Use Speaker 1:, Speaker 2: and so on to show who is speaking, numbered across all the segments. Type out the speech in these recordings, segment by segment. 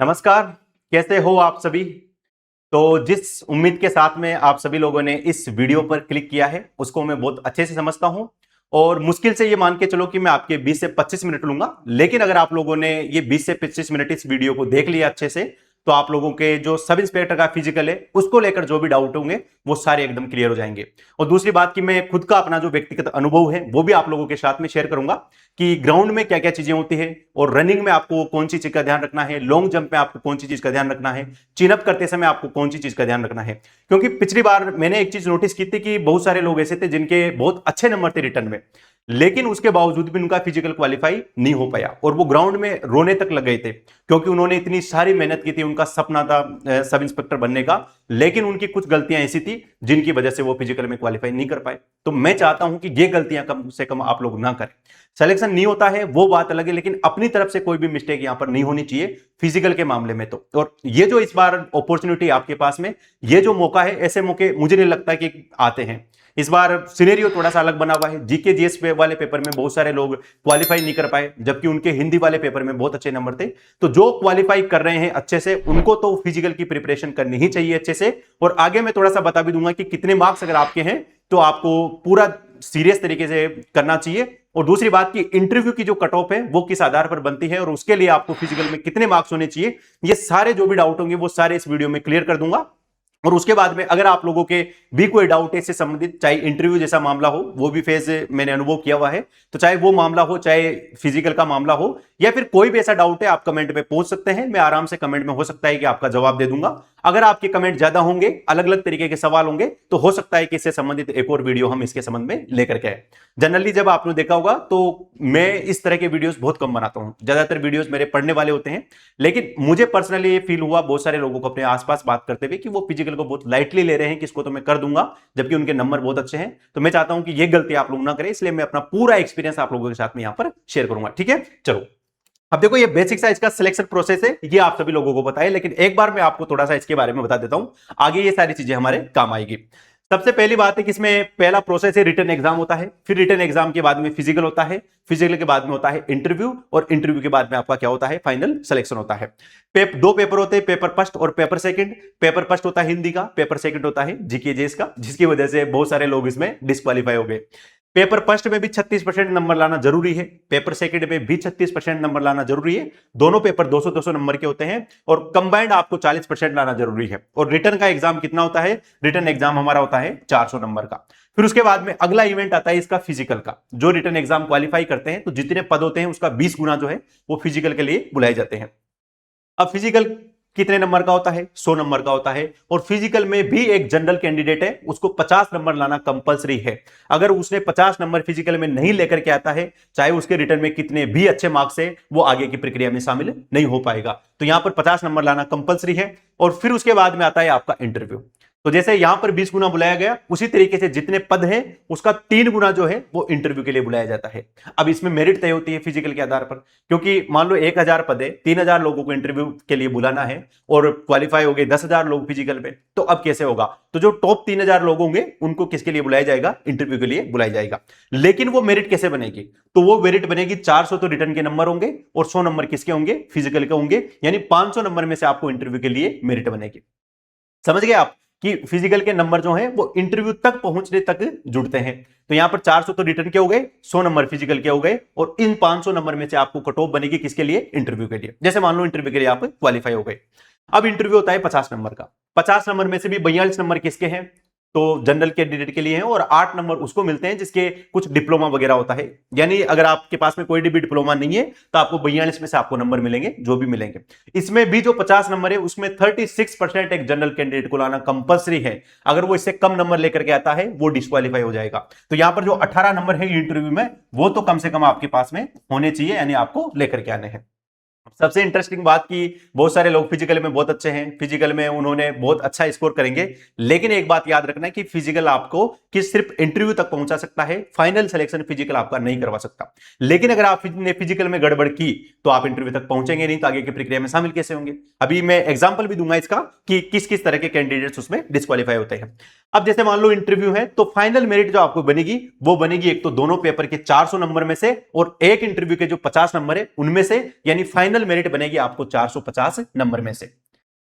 Speaker 1: नमस्कार। कैसे हो आप सभी। तो जिस उम्मीद के साथ में आप सभी लोगों ने इस वीडियो पर क्लिक किया है उसको मैं बहुत अच्छे से समझता हूं और मुश्किल से ये मान के चलो कि मैं आपके 20 से 25 मिनट लूंगा, लेकिन अगर आप लोगों ने ये 20 से 25 मिनट इस वीडियो को देख लिया अच्छे से तो आप लोगों के जो सब इंस्पेक्टर का फिजिकल है उसको लेकर जो भी डाउट होंगे वो सारे एकदम क्लियर हो जाएंगे। और दूसरी बात कि मैं खुद का अपना जो व्यक्तिगत अनुभव है वो भी आप लोगों के साथ में शेयर करूंगा कि ग्राउंड में क्या क्या चीजें होती है और रनिंग में आपको कौन सी चीज का ध्यान रखना है, लॉन्ग जंप में आपको कौन सी चीज का ध्यान रखना है, चिनअप करते समय आपको कौन सी चीज का ध्यान रखना है। क्योंकि पिछली बार मैंने एक चीज नोटिस की थी कि बहुत सारे लोग ऐसे थे जिनके बहुत अच्छे नंबर थे रिटर्न में, लेकिन उसके बावजूद भी उनका फिजिकल क्वालिफाई नहीं हो पाया और वो ग्राउंड में रोने तक लग गए थे क्योंकि उन्होंने इतनी सारी मेहनत की थी, उनका सपना था सब इंस्पेक्टर बनने का, लेकिन उनकी कुछ गलतियां ऐसी थी जिनकी वजह से वो फिजिकल में क्वालिफाई नहीं कर पाए। तो मैं चाहता हूं कि ये गलतियां कम से कम आप लोग ना करें। सिलेक्शन नहीं होता है वो बात अलग है, लेकिन अपनी तरफ से कोई भी मिस्टेक यहां पर नहीं होनी चाहिए फिजिकल के मामले में। तो और ये जो इस बार अपॉर्चुनिटी आपके पास में, ये जो मौका है, ऐसे मौके मुझे नहीं लगता कि आते हैं। इस बार सिनेरियो थोड़ा सा अलग बना हुआ है। जीके जीएस वाले पेपर में बहुत सारे लोग क्वालिफाई नहीं कर पाए जबकि उनके हिंदी वाले पेपर में बहुत अच्छे नंबर थे। तो जो क्वालिफाई कर रहे हैं अच्छे से उनको तो फिजिकल की प्रिपरेशन करनी ही चाहिए अच्छे से। और आगे मैं थोड़ा सा बता भी दूंगा कि कितने मार्क्स अगर आपके हैं तो आपको पूरा सीरियस तरीके से करना चाहिए। और दूसरी बात की इंटरव्यू की जो कट ऑफ है वो किस आधार पर बनती है और उसके लिए आपको फिजिकल में कितने मार्क्स होने चाहिए, ये सारे जो भी डाउट होंगे वो सारे इस वीडियो में क्लियर कर दूंगा। और उसके बाद में अगर आप लोगों के भी कोई डाउट है इससे संबंधित, चाहे इंटरव्यू जैसा मामला हो, वो भी फेज मैंने अनुभव किया हुआ है, तो चाहे वो मामला हो, चाहे फिजिकल का मामला हो, या फिर कोई भी ऐसा डाउट है आप कमेंट में पूछ सकते हैं। मैं आराम से कमेंट में हो सकता है कि आपका जवाब दे दूंगा। अगर आपके कमेंट ज्यादा होंगे, अलग अलग तरीके के सवाल होंगे, तो हो सकता है कि इससे संबंधित एक और वीडियो हम इसके संबंध में लेकर के आए। जनरली जब आपने देखा होगा तो मैं इस तरह के वीडियोस बहुत कम बनाता हूं, ज्यादातर वीडियोस मेरे पढ़ने वाले होते हैं। लेकिन मुझे पर्सनली ये फील हुआ बहुत सारे लोगों को अपने आसपास बात करते हुए कि वो फिजिकल को बहुत लाइटली ले रहे हैं कि इसको तो मैं कर दूंगा जबकि उनके नंबर बहुत अच्छे हैं। तो मैं चाहता हूं कि ये गलती आप लोग ना करें, इसलिए मैं अपना पूरा एक्सपीरियंस आप लोगों के साथ में यहां पर शेयर करूंगा। ठीक है, चलो अब देखो ये बेसिक सा इसका सिलेक्शन प्रोसेस है, ये आप सभी लोगों को पता है, लेकिन एक बार मैं आपको थोड़ा सा इसके बारे में बता देता हूं, आगे ये सारी चीजें हमारे काम आएगी। सबसे पहली बात है कि इसमें पहला प्रोसेस है रिटन एग्जाम होता है, फिर रिटन एग्जाम के बाद में फिजिकल होता है, फिजिकल के बाद में होता है इंटरव्यू, और इंटरव्यू के बाद में आपका क्या होता है, फाइनल सिलेक्शन होता है। दो पेपर होते हैं, पेपर फर्स्ट और पेपर सेकंड। पेपर फर्स्ट होता है हिंदी का, पेपर सेकंड होता है जीके जीएस का, जिसकी वजह से बहुत सारे लोग इसमें डिस्क्वालीफाई हो गए। पेपर फर्स्ट में भी 36% नंबर लाना जरूरी है, पेपर सेकंड में भी 36% नंबर लाना जरूरी है। दोनों पेपर 200-200 नंबर के होते हैं और कंबाइंड आपको 40% लाना जरूरी है। और रिटर्न का एग्जाम कितना होता है, रिटर्न एग्जाम हमारा होता है 400 नंबर का। फिर उसके बाद में अगला इवेंट आता है इसका फिजिकल का। जो रिटर्न एग्जाम क्वालिफाई करते हैं तो जितने पद होते हैं उसका 20 गुना जो है वो फिजिकल के लिए बुलाए जाते हैं। अब फिजिकल कितने नंबर का होता है, 100 नंबर का होता है। और फिजिकल में भी एक जनरल कैंडिडेट है, उसको 50 नंबर लाना कंपलसरी है। अगर उसने 50 नंबर फिजिकल में नहीं लेकर के आता है, चाहे उसके रिटर्न में कितने भी अच्छे मार्क्स है, वो आगे की प्रक्रिया में शामिल नहीं हो पाएगा। तो यहां पर 50 नंबर लाना कंपलसरी है। और फिर उसके बाद में आता है आपका इंटरव्यू। तो जैसे यहां पर 20 गुना बुलाया गया, उसी तरीके से जितने पद हैं उसका 3 गुना जो है वो इंटरव्यू के लिए बुलाया जाता है। अब इसमें मेरिट तय होती है फिजिकल के आधार पर, क्योंकि मान लो 1000 पद है, 3000 लोगों को इंटरव्यू के लिए बुलाना है और क्वालिफाई हो गए 10,000 लोग फिजिकल में, तो अब कैसे होगा। तो जो टॉप 3000 लोग होंगे उनको किसके लिए बुलाया जाएगा, इंटरव्यू के लिए बुलाया जाएगा। लेकिन वो मेरिट कैसे बनेगी, तो वो मेरिट बनेगी 400 तो रिटर्न के नंबर होंगे और 100 नंबर किसके होंगे, फिजिकल के होंगे। यानी 500 नंबर में से आपको इंटरव्यू के लिए मेरिट बनेगी। समझ गए आप कि फिजिकल के नंबर जो हैं वो इंटरव्यू तक पहुंचने तक जुड़ते हैं। तो यहां पर 400 तो रिटर्न के हो गए, 100 नंबर फिजिकल के हो गए, और इन 500 नंबर में से आपको कट ऑफ बनेगी किसके लिए, इंटरव्यू के लिए। जैसे मान लो इंटरव्यू के लिए आप क्वालिफाई हो गए। अब इंटरव्यू होता है 50 नंबर का। 50 नंबर में से भी 42 नंबर किसके हैं, तो जनरल कैंडिडेट के लिए हैं, और 8 नंबर उसको मिलते हैं जिसके कुछ डिप्लोमा वगैरह होता है। यानी अगर आपके पास में कोई भी डिप्लोमा नहीं है तो आपको 42 में से आपको नंबर मिलेंगे, जो भी मिलेंगे। इसमें भी जो 50 नंबर है उसमें 36% एक जनरल कैंडिडेट को लाना कंपलसरी है। अगर वो इससे कम नंबर लेकर के आता है वो डिस्क्वालीफाई हो जाएगा। तो यहां पर जो 18 नंबर है इंटरव्यू में, वो तो कम से कम आपके पास में होने चाहिए, यानी आपको लेकर के आने हैं। सबसे इंटरेस्टिंग बात की बहुत सारे लोग फिजिकल में बहुत अच्छे हैं, फिजिकल में उन्होंने बहुत अच्छा स्कोर करेंगे, लेकिन एक बात याद रखना है कि फिजिकल आपको कि सिर्फ इंटरव्यू तक पहुंचा सकता है, फाइनल सिलेक्शन फिजिकल आपका नहीं करवा सकता। लेकिन अगर आपने फिजिकल में गड़बड़ की तो आप इंटरव्यू तक पहुंचेंगे नहीं, तो आगे की प्रक्रिया में शामिल कैसे होंगे। अभी मैं एग्जाम्पल भी दूंगा इसका कि किस किस तरह के कैंडिडेट्स उसमें डिस्क्वालीफाई होते हैं। अब जैसे मान लो इंटरव्यू है तो फाइनल मेरिट जो आपको बनेगी वो बनेगी एक तो दोनों पेपर के 400 नंबर में से और एक इंटरव्यू के जो 50 नंबर है उनमें से, यानी फाइनल फाइनल मेरिट बनेगी आपको 450 नंबर में से।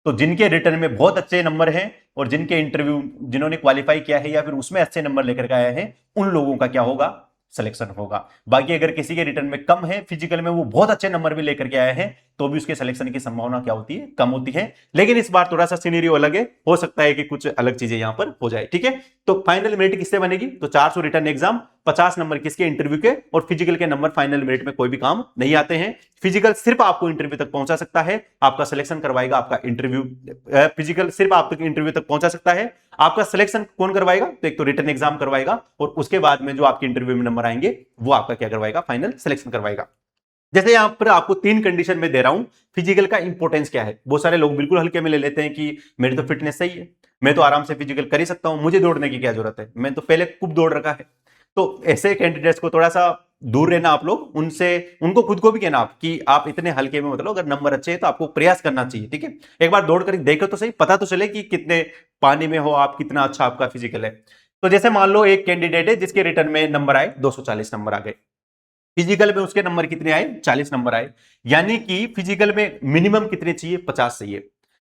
Speaker 1: तो जिनके रिटर्न में बहुत अच्छे नंबर हैं और जिनके इंटरव्यू जिन्होंने क्वालिफाई किया है या फिर उसमें अच्छे नंबर लेकर के आया है, उन लोगों का क्या होगा, सिलेक्शन होगा। बाकी अगर किसी के रिटर्न में कम है, फिजिकल में वो बहुत अच्छे नंबर भी लेकर के आया है, तो भी उसके सिलेक्शन की संभावना क्या होती है, कम होती है। लेकिन इस बार थोड़ा सा सिनेरियो अलग है, हो सकता है कि कुछ अलग चीजें यहां पर हो जाए। ठीक है, तो फाइनल मेरिट किससे बनेगी, तो 400 रिटर्न एग्जाम, 50 नंबर किसके, इंटरव्यू के, और फिजिकल के नंबर फाइनल मेरिट में कोई भी काम नहीं आते हैं। फिजिकल सिर्फ आपको इंटरव्यू तक पहुंचा सकता है, आपका सिलेक्शन करवाएगा आपका इंटरव्यू। फिजिकल सिर्फ आप तक इंटरव्यू तक पहुंचा सकता है, आपका सिलेक्शन कौन करवाएगा, तो एक तो रिटर्न एग्जाम करवाएगा और उसके बाद में जो आपके इंटरव्यू में नंबर आएंगे वो आपका क्या करवाएगा, फाइनल सिलेक्शन करवाएगा। जैसे यहां पर आपको 3 कंडीशन में दे रहा हूं, फिजिकल का इंपॉर्टेंस क्या है। बहुत सारे लोग बिल्कुल हल्के में ले लेते हैं कि मेरी तो फिटनेस सही है, मैं तो आराम से फिजिकल कर ही सकता हूं, मुझे दौड़ने की क्या जरूरत है, मैं तो पहले खूब दौड़ रखा है। तो ऐसे कैंडिडेट्स को थोड़ा सा दूर रहना आप लोग, उनसे उनको खुद को भी कहना आप कि आप इतने हल्के में, मतलब अगर नंबर अच्छे हैं तो आपको प्रयास करना चाहिए। ठीक है, एक बार दौड़ कर देखो तो सही, पता तो चले कि कितने पानी में हो आप, कितना अच्छा आपका फिजिकल है। तो जैसे मान लो एक कैंडिडेट है जिसके रिटर्न में नंबर आए 240 नंबर आ गए, फिजिकल में उसके नंबर कितने आए, 40 नंबर आए, यानी कि फिजिकल में मिनिमम कितने चाहिए, 50 चाहिए।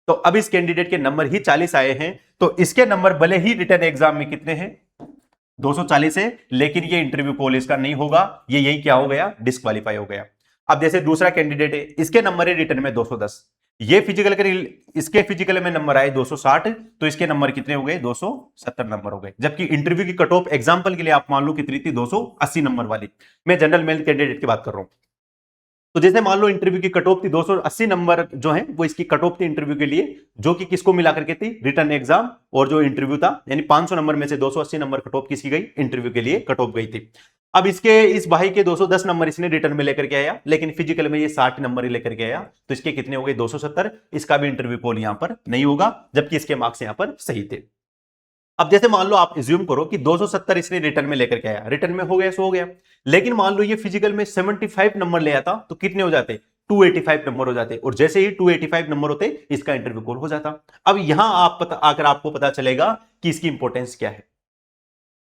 Speaker 1: तो अब इस कैंडिडेट के नंबर ही 40 आए हैं, तो इसके नंबर भले ही रिटर्न एग्जाम में कितने हैं, 240 है, लेकिन ये इंटरव्यू कॉल इसका नहीं होगा, ये यही क्या हो गया, डिस्क्वालीफाई हो गया। अब जैसे दूसरा कैंडिडेट है, इसके नंबर है रिटर्न में 210, ये फिजिकल के, इसके फिजिकल में नंबर आए 260, तो इसके नंबर कितने हो गए, 270 नंबर हो गए। जबकि इंटरव्यू की कट ऑफ एग्जांपल के लिए आप मान लो कितनी थी, 280 नंबर वाली। मैं जनरल मेल कैंडिडेट की बात कर रहा हूं। तो जैसे मान लो इंटरव्यू की कट ऑफ थी 280 नंबर, जो है वो इसकी कट ऑफ थी इंटरव्यू के लिए, जो कि किसको मिला करके थी, रिटर्न एग्जाम और जो इंटरव्यू था, यानी 500 नंबर में से 280 नंबर कट ऑफ किसकी गई, इंटरव्यू के लिए कट ऑफ गई थी। अब इसके, इस भाई के 210 नंबर इसने रिटर्न में लेकर के आया, लेकिन फिजिकल में ये 60 नंबर ही लेकर के आया, तो इसके कितने हो गए, 270। इसका भी इंटरव्यू कॉल यहां पर नहीं होगा, जबकि इसके मार्क्स यहां पर सही थे। अब जैसे मान लो आप एज्यूम करो कि 270 इसने रिटर्न में लेकर के आया, रिटर्न में हो गया सो हो गया, लेकिन मान लो ये फिजिकल में 75 नंबर ले आता, तो कितने हो जाते, 285 नंबर हो जाते, और जैसे ही 285 नंबर होते इसका इंटरव्यू कॉल हो जाता। अब यहां आप आकर आपको पता चलेगा कि इसकी इंपॉर्टेंस क्या है।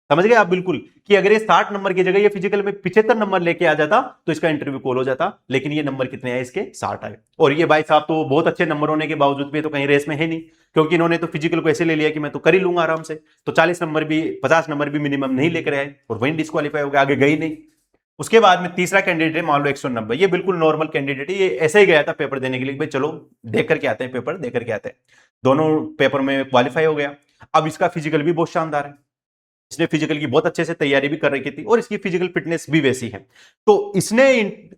Speaker 1: समझ गए आप बिल्कुल, कि अगर ये 60 नंबर की जगह ये फिजिकल में 75 नंबर लेके आ जाता तो इसका इंटरव्यू कॉल हो जाता, लेकिन ये नंबर कितने आए इसके, 60 आए। और ये भाई साहब तो बहुत अच्छे नंबर होने के बावजूद भी तो कहीं रेस में है नहीं, क्योंकि इन्होंने तो फिजिकल को ऐसे ले लिया कि मैं तो कर ही लूंगा आराम से, तो 40 नंबर भी, 50 नंबर भी मिनिमम नहीं लेकर आए और वहीं डिस्क्वालीफाई हो गया, आगे गई नहीं। उसके बाद में तीसरा कैंडिडेट है, मान लो 190, ये बिल्कुल नॉर्मल कैंडिडेट है, ये ऐसे ही गया था पेपर देने के लिए, भाई चलो देख करके आते हैं, पेपर देख करके आते हैं, दोनों पेपर में क्वालिफाई हो गया। अब इसका फिजिकल भी बहुत शानदार है, इसने फिजिकल की बहुत अच्छे से तैयारी भी कर रखी थी और इसकी फिजिकल फिटनेस भी वैसी है, तो इसने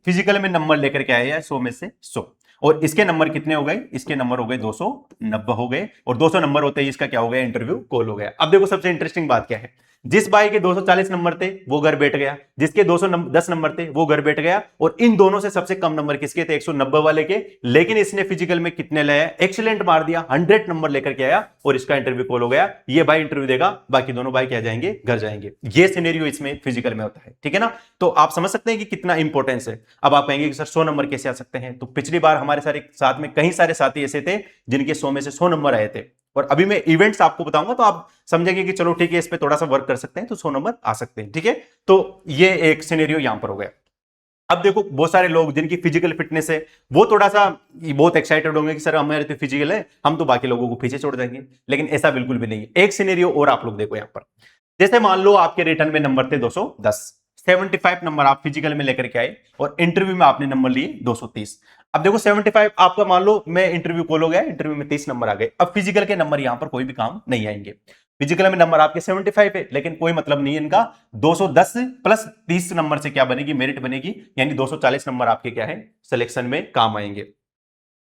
Speaker 1: फिजिकल में नंबर लेकर के आया है 100 में से 100, और इसके नंबर कितने हो गए, इसके नंबर हो गए 290 हो गए, और 200 नंबर होते ही इसका क्या हो गया, इंटरव्यू कॉल हो गया। अब देखो सबसे इंटरेस्टिंग बात क्या है, जिस भाई के 240 नंबर थे वो घर बैठ गया, जिसके 210 नंबर थे वो घर बैठ गया, और इन दोनों से सबसे कम नंबर किसके थे, 190 वाले के, लेकिन इसने फिजिकल में कितने लाया, एक्सीलेंट मार दिया, 100 नंबर लेकर के आया और इसका इंटरव्यू कॉल हो गया। ये भाई इंटरव्यू देगा, बाकी दोनों भाई क्या जाएंगे, घर जाएंगे। ये सिनेरियो इसमें फिजिकल में होता है, ठीक है ना। तो आप समझ सकते हैं कि कितना इंपॉर्टेंस है। अब आप कहेंगे कि सर 100 नंबर कैसे आ सकते हैं, तो पिछली बार हमारे सारे साथ में कई सारे साथी ऐसे थे जिनके 100 में से 100 नंबर आए थे, और अभी मैं इवेंट्स आपको बताऊंगा तो आप समझेंगे कि चलो ठीक है, इस पे थोड़ा सा वर्क कर सकते हैं तो 100 नंबर आ सकते हैं, ठीक है। तो ये एक सिनेरियो यहां पर हो गया। अब देखो बहुत सारे लोग जिनकी फिजिकल फिटनेस है वो थोड़ा सा बहुत एक्साइटेड होंगे कि सर हमारे तो फिजिकल है, हम तो बाकी लोगों को पीछे छोड़ देंगे, लेकिन ऐसा बिल्कुल भी नहीं है। एक सिनेरियो और आप लोग देखो यहां पर, जैसे मान लो आपके रिटर्न में नंबर थे 210, 75 नंबर आप फिजिकल में लेकर के आए और इंटरव्यू में आपने नंबर लिए 230। अब देखो 75 आपका, मान लो मैं इंटरव्यू कॉल हो गया, इंटरव्यू में 30 नंबर आ गए, अब फिजिकल के नंबर यहां पर कोई भी काम नहीं आएंगे। फिजिकल में नंबर आपके 75 है, लेकिन कोई मतलब नहीं है इनका, 210 प्लस 30 नंबर से क्या बनेगी, मेरिट बनेगी, यानी 240 नंबर आपके क्या है, सिलेक्शन में काम आएंगे।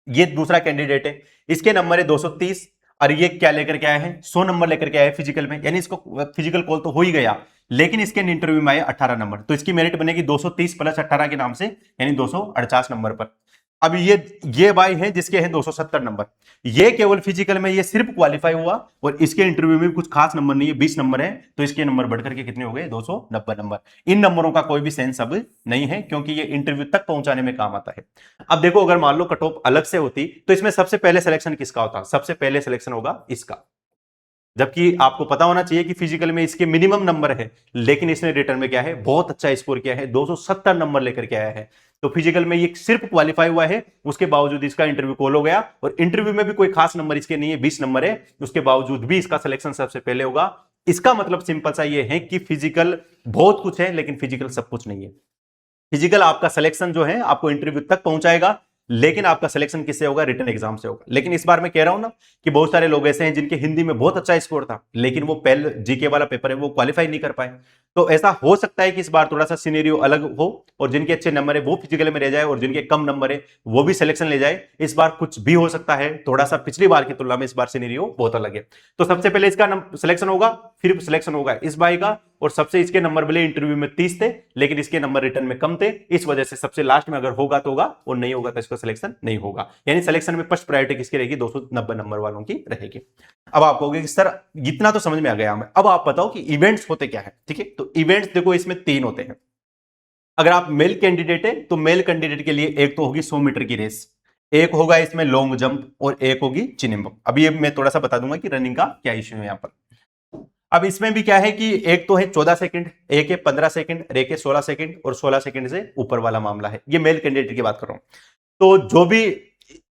Speaker 1: ये दूसरा कैंडिडेट है, इसके नंबर है 230, और ये क्या लेकर के आया है, 100 नंबर लेकर के आया है फिजिकल में, यानी इसको फिजिकल कॉल तो हो ही गया, लेकिन इसके इंटरव्यू में आए 18 नंबर, तो इसकी मेरिट बनेगी 230 प्लस 18 के नाम से, यानी 248 नंबर पर। अब ये भाई है जिसके हैं 270 नंबर, ये केवल फिजिकल में ये सिर्फ क्वालिफाई हुआ और इसके इंटरव्यू में कुछ खास नंबर नहीं है, 20 नंबर है, तो इसके नंबर बढ़कर के कितने हो गए, 290 नंबर। इन नंबरों का कोई भी सेंस अब नहीं है, क्योंकि ये इंटरव्यू तक पहुंचाने में काम आता है। अब देखो अगर मान लो कट ऑफ अलग से होती तो इसमें सबसे पहले सिलेक्शन किसका होता, सबसे पहले सिलेक्शन होगा इसका, जबकि आपको पता होना चाहिए कि फिजिकल में इसके मिनिमम नंबर है, लेकिन इसने रिटर्न में क्या है, बहुत अच्छा स्कोर किया है, 270 नंबर लेकर के आया है। तो फिजिकल में ये सिर्फ क्वालिफाई हुआ है, उसके बावजूद इसका इंटरव्यू कॉल हो गया, और इंटरव्यू में भी कोई खास नंबर इसके नहीं है, 20 नंबर है, उसके बावजूद भी इसका सिलेक्शन सबसे पहले होगा। इसका मतलब सिंपल सा ये है कि फिजिकल बहुत कुछ है, लेकिन फिजिकल सब कुछ नहीं है। फिजिकल आपका सिलेक्शन जो है आपको इंटरव्यू तक पहुंचाएगा, लेकिन आपका सिलेक्शन किससे होगा? रिटन एग्जाम से होगा। लेकिन इस बार मैं कह रहा हूं ना कि बहुत सारे लोग ऐसे हैं जिनके हिंदी में बहुत अच्छा स्कोर था, लेकिन वो पहले जीके वाला पेपर है वो क्वालिफाई नहीं कर पाए। तो ऐसा हो सकता है कि इस बार थोड़ा सा सिनेरियो अलग हो, और जिनके अच्छे नंबर है वो फिजिकल में रह जाए, और जिनके कम नंबर है वो भी सिलेक्शन ले जाए। इस बार कुछ भी हो सकता है, थोड़ा सा पिछली बार की तुलना में इस बार सिनेरियो बहुत अलग है। तो सबसे पहले इसका सिलेक्शन होगा, फिर सिलेक्शन होगा इस भाई का, और सबसे इसके नंबर भले इंटरव्यू में 30 थे, लेकिन इसके नंबर रिटर्न में कम थे, इस वजह से सबसे लास्ट में अगर होगा तो होगा, और नहीं होगा तो इसका सिलेक्शन नहीं होगा। यानी सिलेक्शन में फर्स्ट प्रायोरिटी किसकी रहेगी? 290 नंबर वालों की रहेगी। अब आप कहोगे कि सर इतना तो समझ में आ गया हमें, अब आप बताओ कि इवेंट्स होते क्या है। ठीक है, तो इवेंट्स देखो इसमें 3 होते हैं। अगर आप मेल कैंडिडेट है तो मेल कैंडिडेट के लिए एक तो होगी 100 मीटर की रेस, एक होगा इसमें लॉन्ग जंप, और एक होगी चिनिम। अभी ये मैं थोड़ा सा बता दूंगा कि रनिंग का क्या इश्यू है यहां पर। अब इसमें भी क्या है कि एक तो है 14 सेकंड, एक है 15 सेकंड, एक है 16 सेकंड, और 16 सेकंड से ऊपर वाला मामला है। ये मेल कैंडिडेट की बात कर रहा हूं। तो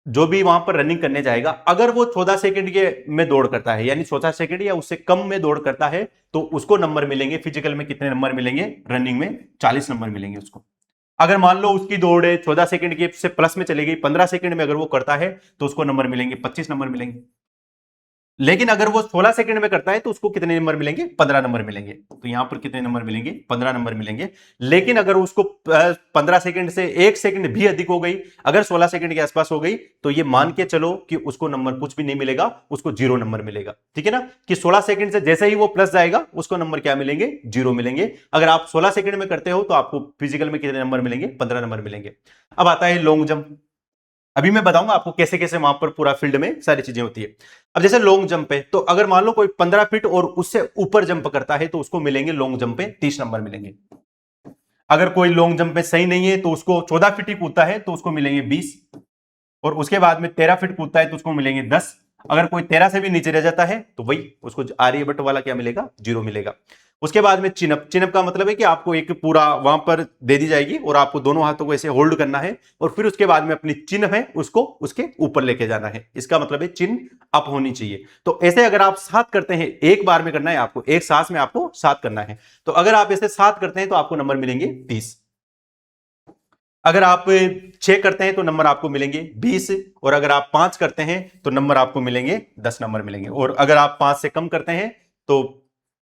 Speaker 1: जो भी वहां पर रनिंग करने जाएगा, अगर वो 14 सेकंड के में दौड़ करता है, यानी 14 सेकंड या उससे कम में दौड़ करता है, तो उसको नंबर मिलेंगे। फिजिकल में कितने नंबर मिलेंगे? रनिंग में 40 नंबर मिलेंगे उसको। अगर मान लो उसकी दौड़ है 14 सेकंड के से प्लस में चली गई, 15 सेकंड में अगर वो करता है तो उसको नंबर मिलेंगे 25 नंबर मिलेंगे। लेकिन अगर वो 16 सेकंड में करता है तो उसको कितने नंबर मिलेंगे? 15 नंबर मिलेंगे। तो यहां पर कितने नंबर मिलेंगे? 15 नंबर मिलेंगे। लेकिन अगर उसको 15 सेकंड से 1 सेकंड भी अधिक हो गई, अगर 16 सेकंड के आसपास हो गई, तो ये मान के चलो कि उसको नंबर कुछ भी नहीं मिलेगा, उसको 0 नंबर मिलेगा। ठीक है ना, कि 16 सेकंड से जैसे ही वो प्लस जाएगा उसको नंबर क्या मिलेंगे? 0 मिलेंगे। अगर आप 16 सेकंड में करते हो तो आपको फिजिकल में कितने नंबर मिलेंगे? 15 नंबर मिलेंगे। अब आता है लॉन्ग जंप। अभी मैं बताऊंगा आपको कैसे कैसे वहां पर पूरा फील्ड में सारी चीजें होती है। अब जैसे लॉन्ग जंप है, तो अगर मान लो कोई 15 फीट और उससे ऊपर जंप करता है तो उसको मिलेंगे लॉन्ग जंप पे 30 नंबर मिलेंगे। अगर कोई लॉन्ग जंप में सही नहीं है तो उसको 14 फीट ही कूदता है तो उसको मिलेंगे 20, और उसके बाद में 13 फीट कूदता है तो उसको मिलेंगे 10। अगर कोई 13 से भी नीचे रह जाता है तो वही उसको आर्यभट्ट वाला क्या मिलेगा? 0 मिलेगा। उसके बाद में चिनअप। चिनअप का मतलब है कि आपको एक पूरा वहां पर दे दी जाएगी और आपको दोनों हाथों को ऐसे होल्ड करना है, और फिर उसके बाद में अपनी चिन्ह है उसको उसके ऊपर लेके जाना है। इसका मतलब है चिन्ह अप होनी चाहिए। तो ऐसे अगर आप 7 करते हैं, एक बार में करना है आपको, एक सांस में आपको 7 करना है, तो अगर आप ऐसे 7 करते हैं तो आपको नंबर मिलेंगे 30। अगर आप 6 करते हैं तो नंबर आपको मिलेंगे 20, और अगर आप 5 करते हैं तो नंबर आपको मिलेंगे 10 नंबर मिलेंगे, और अगर आप 5 से कम करते हैं तो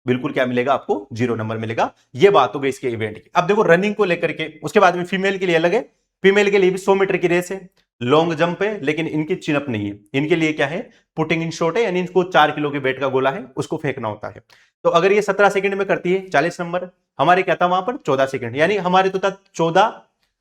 Speaker 1: बिल्कुल क्या मिलेगा? आपको 0 नंबर मिलेगा। यह बात हो गई इसके इवेंट की। अब देखो रनिंग को लेकर के, उसके बाद में फीमेल के लिए अलग है। फीमेल के लिए भी 100 मीटर की रेस है, लॉन्ग जंप है, लेकिन इनकी चिनअप नहीं है। इनके लिए क्या है? पुटिंग इन शॉट है, यानी इनको 4 किलो के वेट का गोला है उसको फेंकना होता है। तो अगर ये 17 सेकंड में करती है 40 नंबर, हमारे क्या था वहां पर? 14 सेकंड, यानी हमारे तो था 14,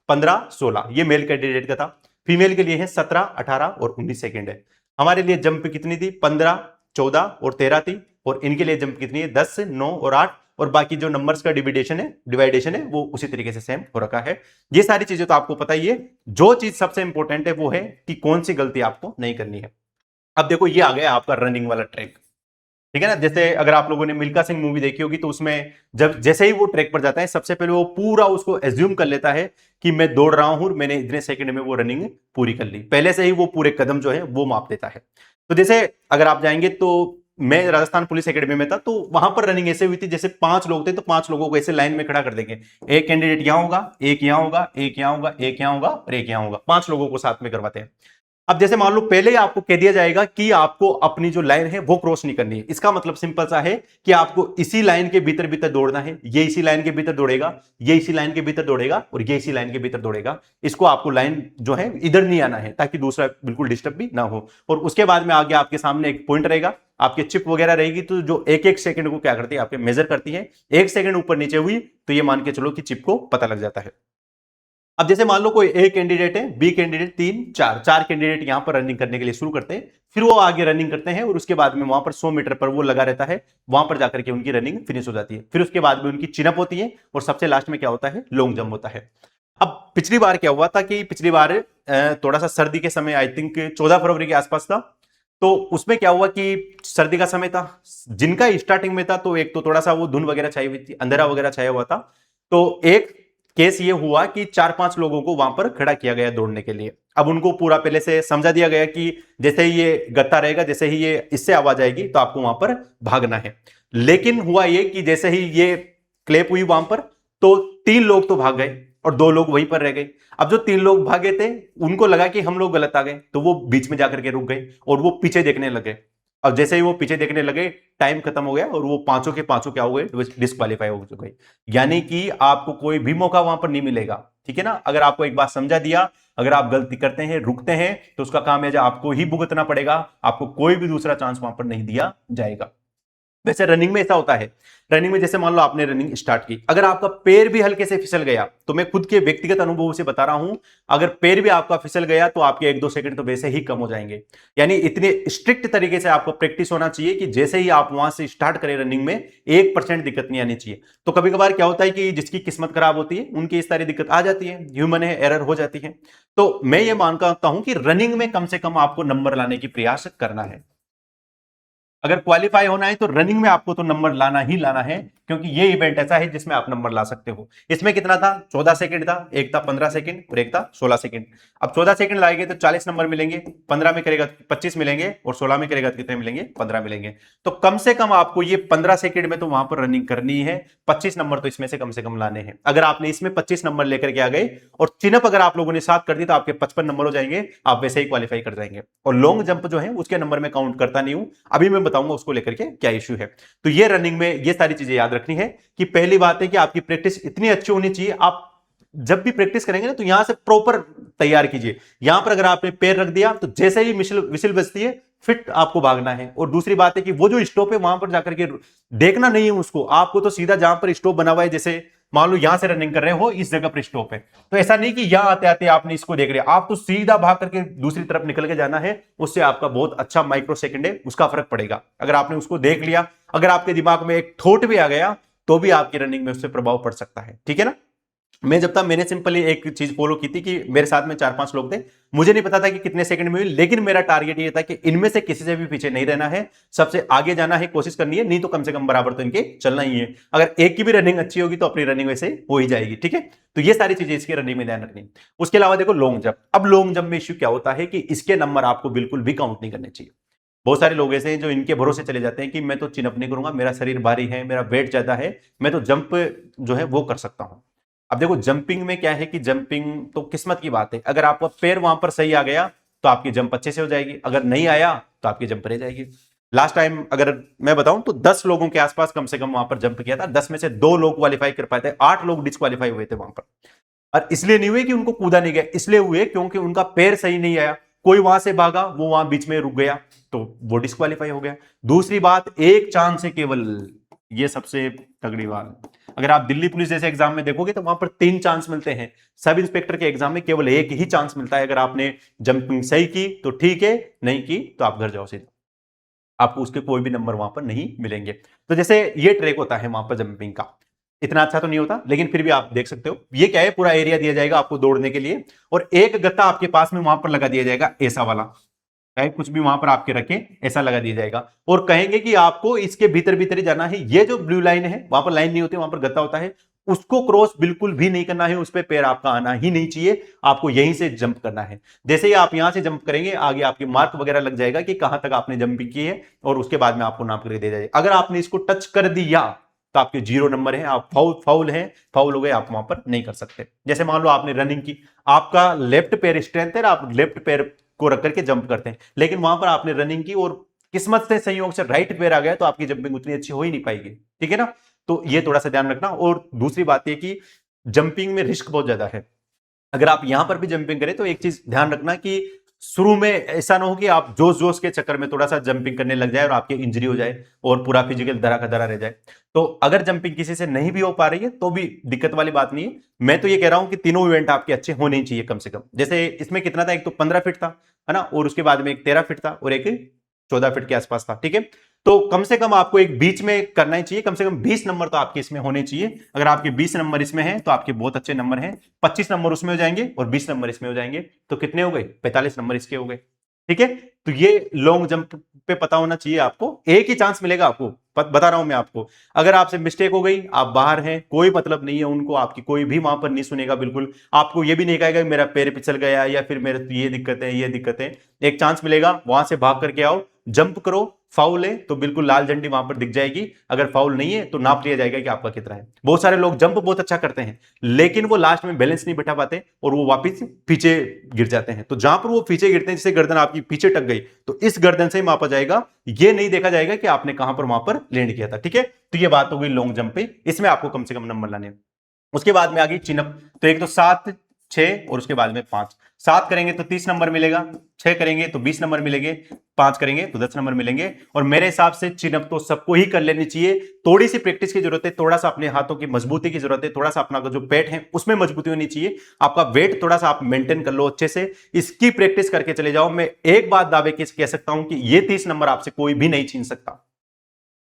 Speaker 1: 15, 16। ये मेल कैंडिडेट का था। फीमेल के लिए है 17, 18 और 19 सेकंड है। हमारे लिए जंप कितनी थी? 15, 14 और 13 थी, और इनके लिए जंप कितनी है? 10, 9 और 8, और बाकी जो नंबर्स का डिवाइडेशन है वो उसी तरीके से सेम हो रखा है। ये सारी चीजें तो आपको पता ही है। जो चीज सबसे इंपॉर्टेंट है वो है कि कौन सी गलती आपको नहीं करनी है। अब देखो ये आ गया आपका रनिंग वाला ट्रैक। ठीक है ना, जैसे अगर आप लोगों ने मिल्खा सिंह मूवी देखी होगी तो उसमें जब जैसे ही वो ट्रैक पर जाता है, सबसे पहले वो पूरा उसको एज्यूम कर लेता है कि मैं दौड़ रहा हूं, मैंने इतने सेकंड में वो रनिंग पूरी कर ली। पहले से ही वो पूरे कदम जो है वो माप देता है। तो जैसे अगर आप जाएंगे तो मैं राजस्थान पुलिस एकेडमी में था, तो वहां पर रनिंग ऐसे हुई थी जैसे 5 लोग थे तो 5 लोगों को ऐसे लाइन में खड़ा कर देंगे। एक कैंडिडेट यहां होगा, एक यहां होगा, एक यहां होगा, एक यहां होगा और एक यहां होगा। 5 लोगों को साथ में करवाते हैं। अब जैसे मान लो पहले ही आपको कह दिया जाएगा कि आपको अपनी जो लाइन है वो क्रॉस नहीं करनी है। इसका मतलब सिंपल सा है कि आपको इसी लाइन के भीतर भीतर दौड़ना है। ये इसी लाइन के भीतर दौड़ेगा, ये इसी लाइन के भीतर दौड़ेगा, और ये इसी लाइन के भीतर दौड़ेगा। इसको आपको लाइन जो है इधर नहीं आना है ताकि दूसरा बिल्कुल डिस्टर्ब भी ना हो। और उसके बाद में आगे आपके सामने एक पॉइंट रहेगा, आपके चिप वगैरह रहेगी, तो जो एक एक सेकंड को क्या करती है? आपके मेजर करती है। 1 सेकंड ऊपर नीचे हुई तो ये मान के चलो कि चिप को पता लग जाता है। अब जैसे मान लो कोई ए कैंडिडेट है, बी कैंडिडेट, 3, 4 कैंडिडेट यहां पर रनिंग करने के लिए शुरू करते हैं, फिर वो आगे रनिंग करते हैं, और उसके बाद में वहां पर 100 मीटर पर वो लगा रहता है, वहां पर जाकर के उनकी रनिंग फिनिश हो जाती है। फिर उसके बाद में उनकी चिनअप होती है, और सबसे लास्ट में क्या होता है? लॉन्ग जंप होता है। अब पिछली बार क्या हुआ था कि पिछली बार थोड़ा सा सर्दी के समय, आई थिंक 14 फरवरी के आसपास था, तो उसमें क्या हुआ कि सर्दी का समय था, जिनका स्टार्टिंग में था, तो एक तो थोड़ा सा वो धुंध वगैरह छाई हुई थी, अंधेरा वगैरह छाया हुआ था, तो एक केस ये हुआ कि 4-5 लोगों को वहां पर खड़ा किया गया दौड़ने के लिए। अब उनको पूरा पहले से समझा दिया गया कि जैसे ही ये गत्ता रहेगा, जैसे ही ये इससे आवाज आएगी तो आपको वहां पर भागना है। लेकिन हुआ ये कि जैसे ही ये क्लेप हुई वहां पर, तो 3 लोग तो भाग गए और 2 लोग वहीं पर रह गए। अब जो 3 लोग भागे थे उनको लगा कि हम लोग गलत आ गए, तो वो बीच में जाकर के रुक गए और वो पीछे देखने लगे। और जैसे ही वो पीछे देखने लगे, टाइम खत्म हो गया और वो पांचों के पांचों क्या हो गए, डिस्क्वालीफाई हो चुके। यानी कि आपको कोई भी मौका वहां पर नहीं मिलेगा, ठीक है ना। अगर आपको एक बात समझा दिया, अगर आप गलती करते हैं, रुकते हैं, तो उसका खामियाजा आपको ही भुगतना पड़ेगा, आपको कोई भी दूसरा चांस वहां पर नहीं दिया जाएगा। वैसे रनिंग में ऐसा होता है, रनिंग में जैसे मान लो आपने रनिंग स्टार्ट की, अगर आपका पैर भी हल्के से फिसल गया, तो मैं खुद के व्यक्तिगत अनुभव से बता रहा हूं, अगर पैर भी आपका फिसल गया तो आपके 1-2 सेकंड तो वैसे ही कम हो जाएंगे। यानी इतने स्ट्रिक्ट तरीके से आपको प्रैक्टिस होना चाहिए कि जैसे ही आप वहां से स्टार्ट करें रनिंग में 1% दिक्कत नहीं आनी चाहिए। तो कभी कभार क्या होता है कि जिसकी किस्मत खराब होती है उनकी इस सारी दिक्कत आ जाती है, ह्यूमन है, एरर हो जाती है। तो मैं ये मानता हूं कि रनिंग में कम से कम आपको नंबर लाने की प्रयास करना है। अगर क्वालिफाई होना है तो रनिंग में आपको तो नंबर लाना ही लाना है, क्योंकि ये इवेंट ऐसा है जिसमें आप नंबर ला सकते हो। इसमें कितना था, 14 सेकंड था, एक था 15 सेकंड और एक था 16 सेकंड। अब 14 सेकंड लाएंगे तो 40 नंबर मिलेंगे, 15 में करेगा तो 25 मिलेंगे और 16 में करेगा तो कितने मिलेंगे, 15 मिलेंगे। तो कम से कम आपको ये 15 सेकंड में तो वहां पर रनिंग करनी है, 25 नंबर तो इसमें से कम लाने हैं। अगर आपने इसमें 25 नंबर लेकर के आ गए और चिनअप अगर आप लोगों ने साथ कर दी तो आपके 55 नंबर हो जाएंगे, आप वैसे ही क्वालिफाई कर जाएंगे। और लॉन्ग जंप जो है उसके नंबर में काउंट करता नहीं हूं, अभी मैं बताऊंगा उसको लेकर के क्या इश्यू है। तो ये रनिंग में ये सारी चीजें याद रखनी है कि पहली बात है कि आपकी प्रैक्टिस इतनी अच्छी होनी चाहिए, आप जब भी प्रैक्टिस करेंगे ना तो यहां से प्रॉपर तैयार कीजिए। यहां पर अगर आपने पैर रख दिया तो जैसे ही विसिल बजती है फिट आपको भागना है। और दूसरी बात है कि वो जो स्टॉप है वहां पर जाकर के देखना नहीं है उसको, आपको तो सीधा जहां पर स्टॉप बना हुआ है, जैसे मान लो यहां से रनिंग कर रहे हो, इस जगह पर स्टॉप है, तो ऐसा नहीं कि यहां आते आते आपने इसको देख लिया, आप तो सीधा भाग करके दूसरी तरफ निकल के जाना है। उससे आपका बहुत अच्छा माइक्रो सेकंड है उसका फर्क पड़ेगा। अगर आपने उसको देख लिया, अगर आपके दिमाग में एक थॉट भी आ गया तो भी आपकी रनिंग में उससे प्रभाव पड़ सकता है, ठीक है ना। मैं जब तक मैंने सिंपली एक चीज फॉलो की थी कि मेरे साथ में 4-5 लोग थे, मुझे नहीं पता था कि कितने सेकंड में हुई, लेकिन मेरा टारगेट ये था कि इनमें से किसी से भी पीछे नहीं रहना है, सबसे आगे जाना है, कोशिश करनी है, नहीं तो कम से कम बराबर तो इनके चलना ही है। अगर एक की भी रनिंग अच्छी होगी तो अपनी रनिंग वैसे हो ही जाएगी, ठीक है। तो ये सारी चीजें इसकी रनिंग में ध्यान रखनी। उसके अलावा देखो लॉन्ग जंप, अब लॉन्ग जंप में इश्यू क्या होता है कि इसके नंबर आपको बिल्कुल भी काउंट नहीं करने चाहिए। बहुत सारे लोग ऐसे हैं जो इनके भरोसे चले जाते हैं कि मैं तो चिन अप नहीं करूंगा, मेरा शरीर भारी है, मेरा वेट ज्यादा है, मैं तो जंप जो है वो कर सकता हूं। अब देखो जंपिंग में क्या है कि जंपिंग तो किस्मत की बात है, अगर आपका पैर वहां पर सही आ गया तो आपकी जंप अच्छे से हो जाएगी, अगर नहीं आया तो आपकी जंप रह जाएगी। लास्ट टाइम अगर मैं बताऊं तो 10 लोगों के आसपास कम से कम वहां पर जंप किया था, 10 में से 2 लोग क्वालिफाई कर पाए थे, 8 लोग डिस्क्वालीफाई हुए थे वहां पर। और इसलिए नहीं हुए कि उनको कूदा नहीं गया, इसलिए हुए क्योंकि उनका पैर सही नहीं आया, कोई वहां से भागा, वो वहां बीच में रुक गया तो वो डिस्क्वालीफाई हो गया। दूसरी बात, एक चांस है केवल, ये सबसे तगड़ी बात। अगर आप दिल्ली पुलिस जैसे एग्जाम में देखोगे तो वहां पर 3 चांस मिलते हैं, सब इंस्पेक्टर के एग्जाम में केवल एक ही चांस मिलता है। अगर आपने जंपिंग सही की तो ठीक है, नहीं की तो आप घर जाओ सीधा, आपको उसके कोई भी नंबर वहां पर नहीं मिलेंगे। तो जैसे ये ट्रैक होता है वहां पर जंपिंग का, इतना अच्छा तो नहीं होता लेकिन फिर भी आप देख सकते हो। ये क्या है, पूरा एरिया दिया जाएगा आपको दौड़ने के लिए और एक गत्ता आपके पास में वहां पर लगा दिया जाएगा ऐसा वाला, चाहे कुछ भी वहां पर आपके रखें ऐसा लगा दिया जाएगा और कहेंगे कि आपको इसके भीतर भीतर ही जाना है। ये जो ब्लू लाइन है वहां पर लाइन नहीं होती, वहां पर गत्ता होता है, उसको क्रॉस बिल्कुल भी नहीं करना है, उस पर पैर आपका आना ही नहीं चाहिए, आपको यहीं से जंप करना है। जैसे ही आप यहां से जंप करेंगे आगे आपकी मार्क वगैरह लग जाएगा कि कहां तक आपने जंपिंग की है और उसके बाद में आपको नाप करके दे जाएगा। अगर आपने इसको टच कर दिया तो आपके 0 नंबर है, आप फाउल है, फाउल हो गए, आप वहां पर नहीं कर सकते। जैसे मान लो आपने रनिंग की, आपका लेफ्ट पैर स्ट्रेंथ है, आप लेफ्ट पैर को रख करके जंप करते हैं, लेकिन वहां पर आपने रनिंग की और किस्मत से संयोग से राइट पैर आ गया तो आपकी जंपिंग उतनी अच्छी हो ही नहीं पाएगी, ठीक है ना। तो ये थोड़ा सा ध्यान रखना। और दूसरी बात यह कि जंपिंग में रिस्क बहुत ज्यादा है, अगर आप यहां पर भी जंपिंग करें तो एक चीज ध्यान रखना कि शुरू में ऐसा ना हो कि आप जोश जोश के चक्कर में थोड़ा सा जंपिंग करने लग जाए और आपकी इंजरी हो जाए और पूरा फिजिकल धरा का धरा रह जाए। तो अगर जंपिंग किसी से नहीं भी हो पा रही है तो भी दिक्कत वाली बात नहीं है। मैं तो ये कह रहा हूं कि तीनों इवेंट आपके अच्छे होने ही चाहिए कम से कम। जैसे इसमें कितना था, एक तो 15 फीट था, है ना, और उसके बाद में एक 13 फीट था और एक 14 फीट के आसपास था, ठीक है। तो कम से कम आपको एक बीच में करना ही चाहिए, कम से कम 20 नंबर तो आपके इसमें होने चाहिए। अगर आपके 20 नंबर इसमें हैं तो आपके बहुत अच्छे नंबर हैं, 25 नंबर उसमें हो जाएंगे और 20 नंबर इसमें हो जाएंगे, तो कितने हो गए, 45 नंबर इसके हो गए। ठीक है। तो ये लॉन्ग जंप पे पता होना चाहिए आपको। एक ही चांस मिलेगा आपको, बता रहा हूं मैं आपको। अगर आपसे मिस्टेक हो गई, आप बाहर हैं, कोई मतलब नहीं है उनको, आपकी कोई भी वहां पर नहीं सुनेगा बिल्कुल। आपको ये भी नहीं कहेगा मेरा पैर फिसल गया या फिर मेरे ये दिक्कत है, ये दिक्कत है। एक चांस मिलेगा, वहां से भाग करके आओ, जंप करो। फाउल है तो बिल्कुल लाल झंडी वहां पर दिख जाएगी। अगर फाउल नहीं है तो नाप लिया जाएगा कि आपका कितना है। बहुत सारे लोग जंप बहुत अच्छा करते हैं, लेकिन वो लास्ट में बैलेंस नहीं बैठा पाते और वो वापिस पीछे गिर जाते हैं। तो जहां पर वो पीछे गिरते हैं, जैसे गर्दन आपकी पीछे टक गई, तो इस गर्दन से मापा जाएगा। ये नहीं देखा जाएगा कि आपने कहां पर वहां पर लैंड किया था। ठीक है, तो ये बात हो गई लॉन्ग जंप पे, इसमें आपको कम से कम नंबर लाने। उसके बाद में आ गई चिनअप। तो एक तो 7, 6 और उसके बाद में 5। 7 करेंगे तो 30 नंबर मिलेगा, 6 करेंगे तो 20 नंबर मिलेंगे, 5 करेंगे तो 10 नंबर मिलेंगे। और मेरे हिसाब से चिनअप तो सबको ही कर लेनी चाहिए। थोड़ी सी प्रैक्टिस की जरूरत है, थोड़ा सा अपने हाथों की मजबूती की जरूरत है, थोड़ा सा अपना जो पेट है उसमें मजबूती होनी चाहिए। आपका वेट थोड़ा सा आप मेंटेन कर लो अच्छे से, इसकी प्रैक्टिस करके चले जाओ। मैं एक बात दावे के कह सकता हूं कि ये 30 नंबर आपसे कोई भी नहीं छीन सकता।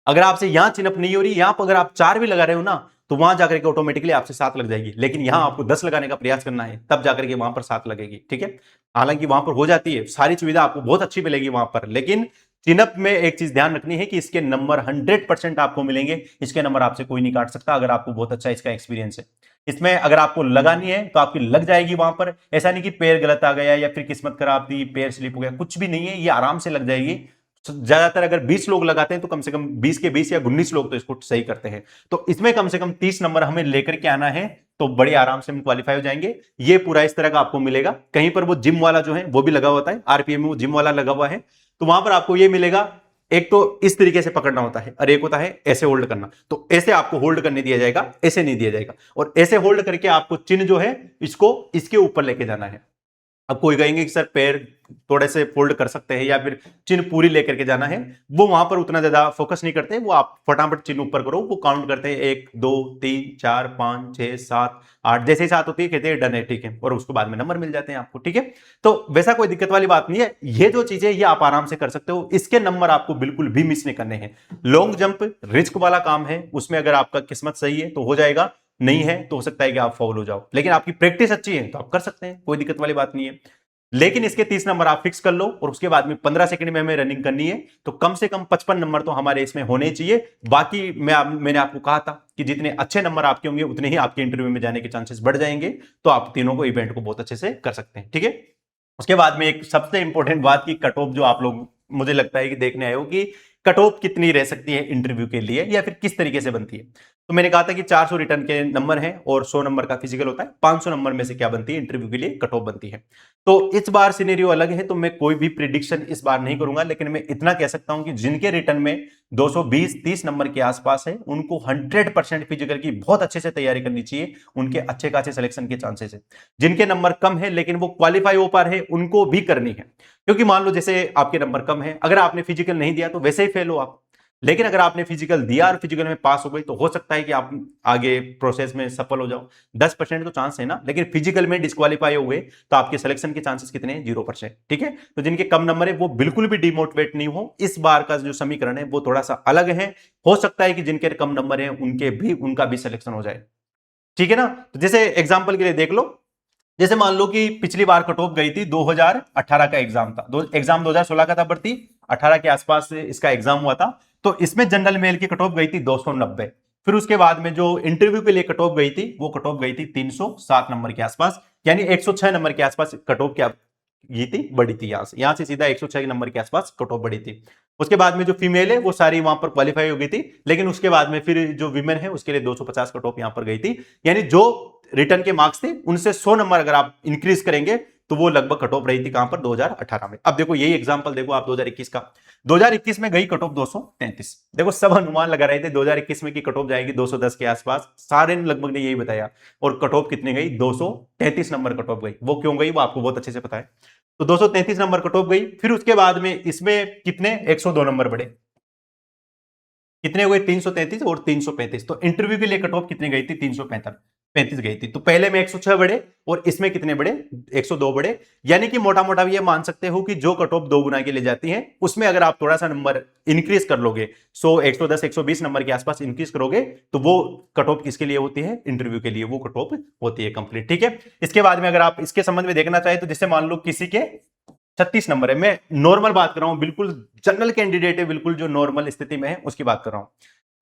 Speaker 1: अगर आपसे यहां चिनअप नहीं हो रही, यहां पर अगर आप 4 भी लगा रहे हो ना, तो वहां जाकर के ऑटोमेटिकली आपसे 7 लग जाएगी। लेकिन यहां आपको 10 लगाने का प्रयास करना है, तब जाकर के वहां पर 7 लगेगी। ठीक है, हालांकि वहां पर हो जाती है, सारी सुविधा आपको बहुत अच्छी मिलेगी वहां पर। लेकिन चिनअप में एक चीज ध्यान रखनी है कि इसके नंबर 100% आपको मिलेंगे। इसके नंबर आपसे कोई नहीं काट सकता, अगर आपको बहुत अच्छा इसका एक्सपीरियंस है। इसमें अगर आपको लगानी है तो आपकी लग जाएगी वहां पर। ऐसा नहीं कि पैर गलत आ गया या फिर किस्मत खराब थी, पैर स्लिप हो गया, कुछ भी नहीं है, ये आराम से लग जाएगी। ज्यादातर अगर 20 लोग लगाते हैं तो कम से कम 20 के 20 या 19 लोग तो इसको सही करते हैं। तो इसमें कम से कम 30 नंबर हमें लेकर के आना है, तो बड़े आराम से हम क्वालिफाई हो जाएंगे। ये पूरा इस तरह का आपको मिलेगा। कहीं पर वो जिम वाला जो है वो भी लगा होता है, आरपीएम में वो जिम वाला लगा हुआ है, तो वहां पर आपको ये मिलेगा। एक तो इस तरीके से पकड़ना होता है और एक होता है ऐसे होल्ड करना। तो ऐसे आपको होल्ड करने दिया जाएगा, ऐसे नहीं दिया जाएगा। और ऐसे होल्ड करके आपको चिन्ह जो है इसको इसके ऊपर लेके जाना है। अब कोई कहेंगे कि सर पैर थोड़े से फोल्ड कर सकते हैं या फिर चिन्ह पूरी लेकर के जाना है, वो वहां पर उतना ज्यादा फोकस नहीं करते। वो आप फटाफट चिन्ह ऊपर करो, वो काउंट करते हैं 1 2 3 4 5 6 7 8, जैसे ही 7 होती है कहते हैं डन है, ठीक है, और उसके बाद में नंबर मिल जाते हैं आपको। ठीक है, तो वैसा कोई दिक्कत वाली बात नहीं है। ये जो चीजें ये आप आराम से कर सकते हो, इसके नंबर आपको बिल्कुल भी मिस नहीं करने हैं। लॉन्ग जंप रिस्क वाला काम है, उसमें अगर आपका किस्मत सही है तो हो जाएगा, नहीं है तो हो सकता है कि आप फाउल हो जाओ। लेकिन आपकी प्रैक्टिस अच्छी है तो आप कर सकते हैं, कोई दिक्कत वाली बात नहीं है। लेकिन इसके 30 नंबर आप फिक्स कर लो और उसके बाद में 15 सेकंड में हमें रनिंग करनी है, तो कम से कम 55 नंबर तो हमारे इसमें होने चाहिए। बाकी मैंने आपको कहा था कि जितने अच्छे नंबर आपके होंगे उतने ही आपके इंटरव्यू में जाने के चांसेस बढ़ जाएंगे। तो आप तीनों को इवेंट को बहुत अच्छे से कर सकते हैं। ठीक है, उसके बाद में एक सबसे इंपॉर्टेंट बात की कट ऑफ, जो आप लोग मुझे लगता है कि देखने आए हो कि कट ऑफ कितनी रह सकती है इंटरव्यू के लिए या फिर किस तरीके से बनती है। तो मैंने कहा था कि 400 रिटर्न के नंबर हैं और 100 नंबर का फिजिकल होता है। 500 नंबर में से क्या बनती है इंटरव्यू के लिए, कट ऑफ बनती है। तो इस बार सिनेरियो अलग है, तो मैं कोई भी प्रिडिक्शन इस बार नहीं करूंगा, लेकिन मैं इतना कह सकता हूं कि जिनके रिटर्न में 220-30 नंबर के आसपास है, उनको 100% फिजिकल की बहुत अच्छे से तैयारी करनी चाहिए। उनके अच्छे खासे सिलेक्शन के चांसेस है। जिनके नंबर कम है लेकिन वो क्वालिफाई हो पा रहे, उनको भी करनी है। क्योंकि मान लो जैसे आपके नंबर कम है, अगर आपने फिजिकल नहीं दिया तो वैसे ही फेल हो आप। लेकिन अगर आपने फिजिकल दिया और फिजिकल में पास हो गई तो हो सकता है कि आप आगे प्रोसेस में सफल हो जाओ। 10% तो चांस है ना, लेकिन फिजिकल में डिस्क्वालीफाई हो गए तो आपके सिलेक्शन के चांसेस कितने हैं, 0%। ठीक है, तो जिनके कम नंबर है वो बिल्कुल भी डिमोटिवेट नहीं हो। इस बार का जो समीकरण है वो थोड़ा सा अलग है। हो सकता है कि जिनके कम नंबर है उनका भी सिलेक्शन हो जाए। ठीक है ना, तो जैसे एग्जाम्पल के लिए देख लो, जैसे मान लो कि पिछली बार कट ऑफ गई थी, 2018 का एग्जाम था, एग्जाम 2016 का था, भर्ती 18 के आसपास इसका एग्जाम हुआ था। तो इसमें जनरल मेल की कट ऑफ गई थी 290। फिर उसके बाद में जो इंटरव्यू के लिए कट ऑफ गई थी वो कट ऑफ गई थी 307 नंबर के आसपास, यानी 106 नंबर के आसपास कट ऑफ क्या ये थी, बड़ी थी। यहां से सीधा 106 नंबर के आसपास कट ऑफ बड़ी थी। उसके बाद में जो फीमेल है वो सारी वहां पर क्वालिफाई हो गई थी, लेकिन उसके बाद में फिर जो विमेन है उसके लिए 250 कट ऑफ यहां पर गई थी। यानी जो रिटर्न के मार्क्स थे उनसे 100 नंबर अगर आप इंक्रीज करेंगे तो वो लगभग कट ऑफ रही थी कहां पर, 2018 में। अब देखो यही एग्जांपल देखो आप 2021 का। 2021 में गई कट ऑफ 233। देखो सब अनुमान लगा रहे थे 2021 में की कट ऑफ जाएगी 210 के आसपास, सारे ने लगभग ने यही बताया। और कट ऑफ कितनी गई, 233 नंबर कट ऑफ गई। वो क्यों गई वो आपको बहुत अच्छे से पता है। तो 233 नंबर कट ऑफ गई। फिर उसके बाद में इसमें कितने 102 नंबर बढ़े, कितने हुए 333 और 335। तो इंटरव्यू के लिए कट ऑफ कितनी गई थी, 335 गई थी। तो पहले में 106 बढ़े और इसमें कितने बढ़े, 102 बढ़े। यानी कि मोटा मोटा ये मान सकते हो कि जो कट ऑफ 2 गुना के लिए जाती है उसमें अगर आप थोड़ा सा नंबर इंक्रीज कर लोगे, 100 110 120 नंबर के आसपास इंक्रीज करोगे, तो वो कट ऑफ किसके लिए होती है, इंटरव्यू के लिए वो कट ऑफ होती है कंप्लीट। ठीक है, इसके बाद में अगर आप इसके संबंध में देखना चाहे तो जैसे मान लो किसी के 36 नंबर है। मैं नॉर्मल बात कर रहा हूं, बिल्कुल जनरल कैंडिडेट है, बिल्कुल जो नॉर्मल स्थिति में है उसकी बात कर रहा हूं।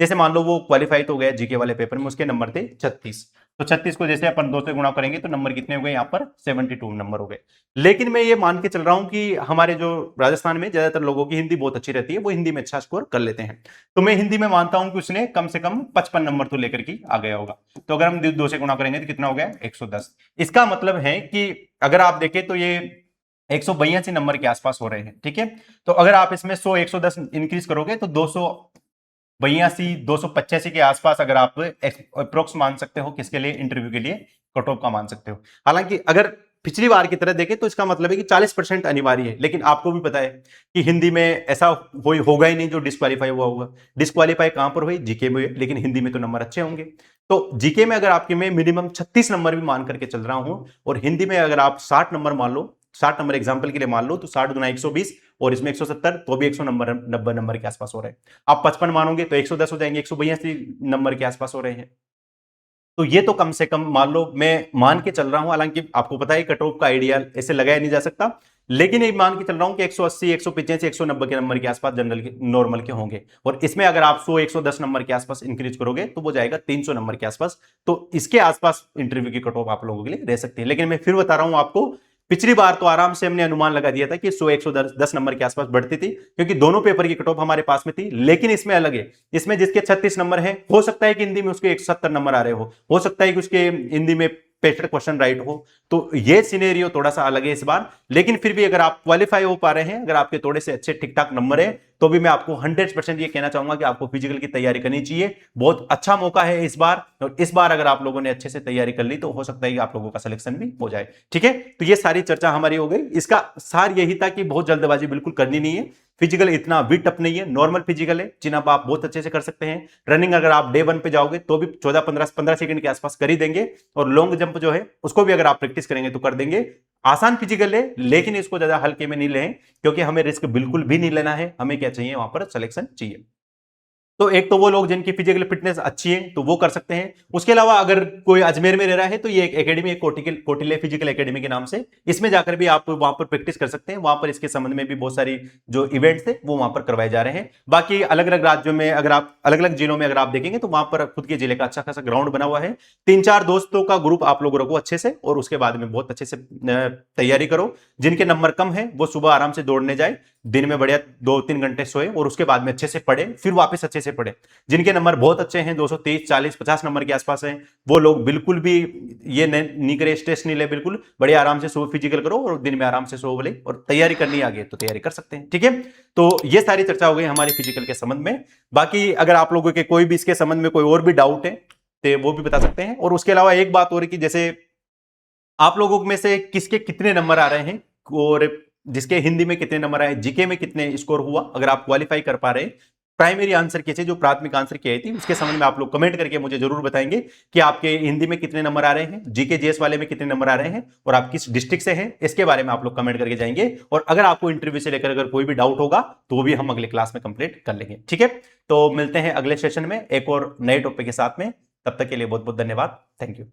Speaker 1: जैसे मान लो वो क्वालिफाई तो हो गया जीके वाले पेपर में, उसके नंबर थे 36, तो 36 को जैसे अपन 2 से गुणा करेंगे तो नंबर कितने हो गए यहाँ पर 72 नंबर हो गए। लेकिन मैं ये मान के चल रहा हूं कि हमारे जो राजस्थान में ज्यादातर लोगों की हिंदी बहुत अच्छी रहती है, वो हिंदी में अच्छा स्कोर कर लेते हैं। तो मैं हिंदी में मानता हूं कि उसने कम से कम 55 नंबर तो लेकर के आ गया होगा। तो अगर हम 2 से गुणा करेंगे तो कितना हो गया 110। इसका मतलब है कि अगर आप देखें तो ये 182 नंबर के आसपास हो रहे हैं। ठीक है, तो अगर आप इसमें 100 110 इंक्रीज करोगे तो 282 285 के आसपास अगर आप अप्रोक्स मान सकते हो, किसके लिए, इंटरव्यू के लिए कट ऑफ का मान सकते हो। हालांकि अगर पिछली बार की तरह देखें तो इसका मतलब है कि 40% अनिवार्य है, लेकिन आपको भी पता है कि हिंदी में ऐसा होगा ही नहीं जो डिस्क्वालीफाई हुआ होगा। डिस्क्वालीफाई कहां पर हुई, जीके में, लेकिन हिंदी में तो नंबर अच्छे होंगे। तो जीके में अगर आपके में मिनिमम 36 नंबर भी मान करके चल रहा हूं, और हिंदी में अगर आप 60 नंबर मान लो, 60 नंबर एग्जाम्पल के लिए मान लो, तो 60 गुना 120 और इसमें 170, तो भी 190 नंबर के आसपास हो रहे हैं। आप 55 मानोगे तो 110 हो जाएंगे, 182 नंबर के आसपास हो रहे हैं। तो ये तो कम से कम मान लो, मैं मान के चल रहा हूं, हालांकि आपको पता है कट ऑफ का आइडिया ऐसे लगाया नहीं जा सकता, लेकिन ये मान के चल रहा हूं कि 180 185 190 के नंबर के आसपास जनरल के नॉर्मल के होंगे। और इसमें अगर आप 100 110 नंबर के आसपास इंक्रीज करोगे तो वो जाएगा 300 नंबर के आसपास। तो इसके आसपास इंटरव्यू की कट ऑफ आप लोगों के लिए रह सकती है। लेकिन मैं फिर बता रहा हूं आपको, पिछली बार तो आराम से हमने अनुमान लगा दिया था कि 100 110 नंबर के आसपास बढ़ती थी, क्योंकि दोनों पेपर की कट ऑफ हमारे पास में थी। लेकिन इसमें अलग है, इसमें जिसके 36 नंबर है, हो सकता है कि हिंदी में उसके 170 नंबर आ रहे हो सकता है कि उसके हिंदी में 65 क्वेश्चन राइट हो। तो ये सिनेरियो थोड़ा सा अलग है इस बार। लेकिन फिर भी अगर आप क्वालिफाई हो पा रहे हैं, अगर आपके थोड़े से अच्छे ठीक ठाक नंबर है, तो भी मैं आपको 100% ये कहना चाहूंगा कि आपको फिजिकल की तैयारी करनी चाहिए। बहुत अच्छा मौका है इस बार, और इस बार अगर आप लोगों ने अच्छे से तैयारी कर ली तो हो सकता है कि आप लोगों का सिलेक्शन भी हो जाए। ठीक है, तो ये सारी चर्चा हमारी हो गई। इसका सार यही था कि बहुत जल्दबाजी बिल्कुल करनी नहीं है। फिजिकल इतना भी टफ नहीं है, नॉर्मल फिजिकल है, जिन आप बहुत अच्छे से कर सकते हैं। रनिंग अगर आप डे 1 पे जाओगे तो भी 14-15 सेकंड के आसपास कर ही देंगे, और लॉन्ग जंप जो है उसको भी अगर आप प्रैक्टिस करेंगे तो कर देंगे। आसान फिजिकल है, लेकिन इसको ज्यादा हल्के में नहीं लें, क्योंकि हमें रिस्क बिल्कुल भी नहीं लेना है। हमें क्या चाहिए, वहां पर सिलेक्शन चाहिए। तो एक तो वो लोग जिनकी फिजिकल फिटनेस अच्छी है तो वो कर सकते हैं। उसके अलावा अगर कोई अजमेर में रह रहा है तो ये एक एकेडमी, एक कोटिले फिजिकल एकेडमी के नाम से, इसमें जाकर भी आप वहां पर प्रैक्टिस कर सकते हैं। वहां पर इसके संबंध में भी बहुत सारी जो इवेंट्स है वो वहां पर करवाए जा रहे हैं। बाकी अलग अलग राज्यों में, अगर आप अलग अलग जिलों में अगर आप देखेंगे तो वहां पर खुद के जिले का अच्छा खासा ग्राउंड बना हुआ है। 3-4 दोस्तों का ग्रुप आप लोग रखो अच्छे से, और उसके बाद में बहुत अच्छे से तैयारी करो। जिनके नंबर कम है वो सुबह आराम से दौड़ने जाए, दिन में बढ़िया 2-3 घंटे सोए, और उसके बाद में अच्छे से पढ़े, फिर वापस अच्छे से पढ़े। जिनके नंबर बहुत अच्छे हैं, 230 40 50 नंबर के आसपास हैं, वो लोग बिल्कुल भी ये नहीं करे, स्ट्रेस नहीं ले, बिल्कुल बड़े आराम से सुबह फिजिकल करो और दिन में आराम से सो बोले, और तैयारी करनी आगे तो तैयारी कर सकते हैं। ठीक है, तो ये सारी चर्चा हो गई हमारी फिजिकल के संबंध में। बाकी अगर आप लोगों के कोई भी इसके संबंध में कोई और भी डाउट है तो वो भी बता सकते हैं। और उसके अलावा एक बात और कि जैसे आप लोगों में से किसके कितने नंबर आ रहे हैं, और जिसके हिंदी में कितने नंबर आए, जीके में कितने स्कोर हुआ, अगर आप क्वालिफाई कर पा रहे हैं, प्राइमरी आंसर किए थे, जो प्राथमिक आंसर की आई थी, उसके संबंध में आप लोग कमेंट करके मुझे जरूर बताएंगे कि आपके हिंदी में कितने नंबर आ रहे हैं, जीके जीएस वाले में कितने नंबर आ रहे हैं, और आप किस डिस्ट्रिक्ट से हैं, इसके बारे में आप लोग कमेंट करके जाएंगे। और अगर आपको इंटरव्यू से लेकर अगर कोई भी डाउट होगा तो वो भी हम अगले क्लास में कंप्लीट कर लेंगे। ठीक है, तो मिलते हैं अगले सेशन में एक और नए टॉपिक के साथ में। तब तक के लिए बहुत बहुत धन्यवाद। Thank you.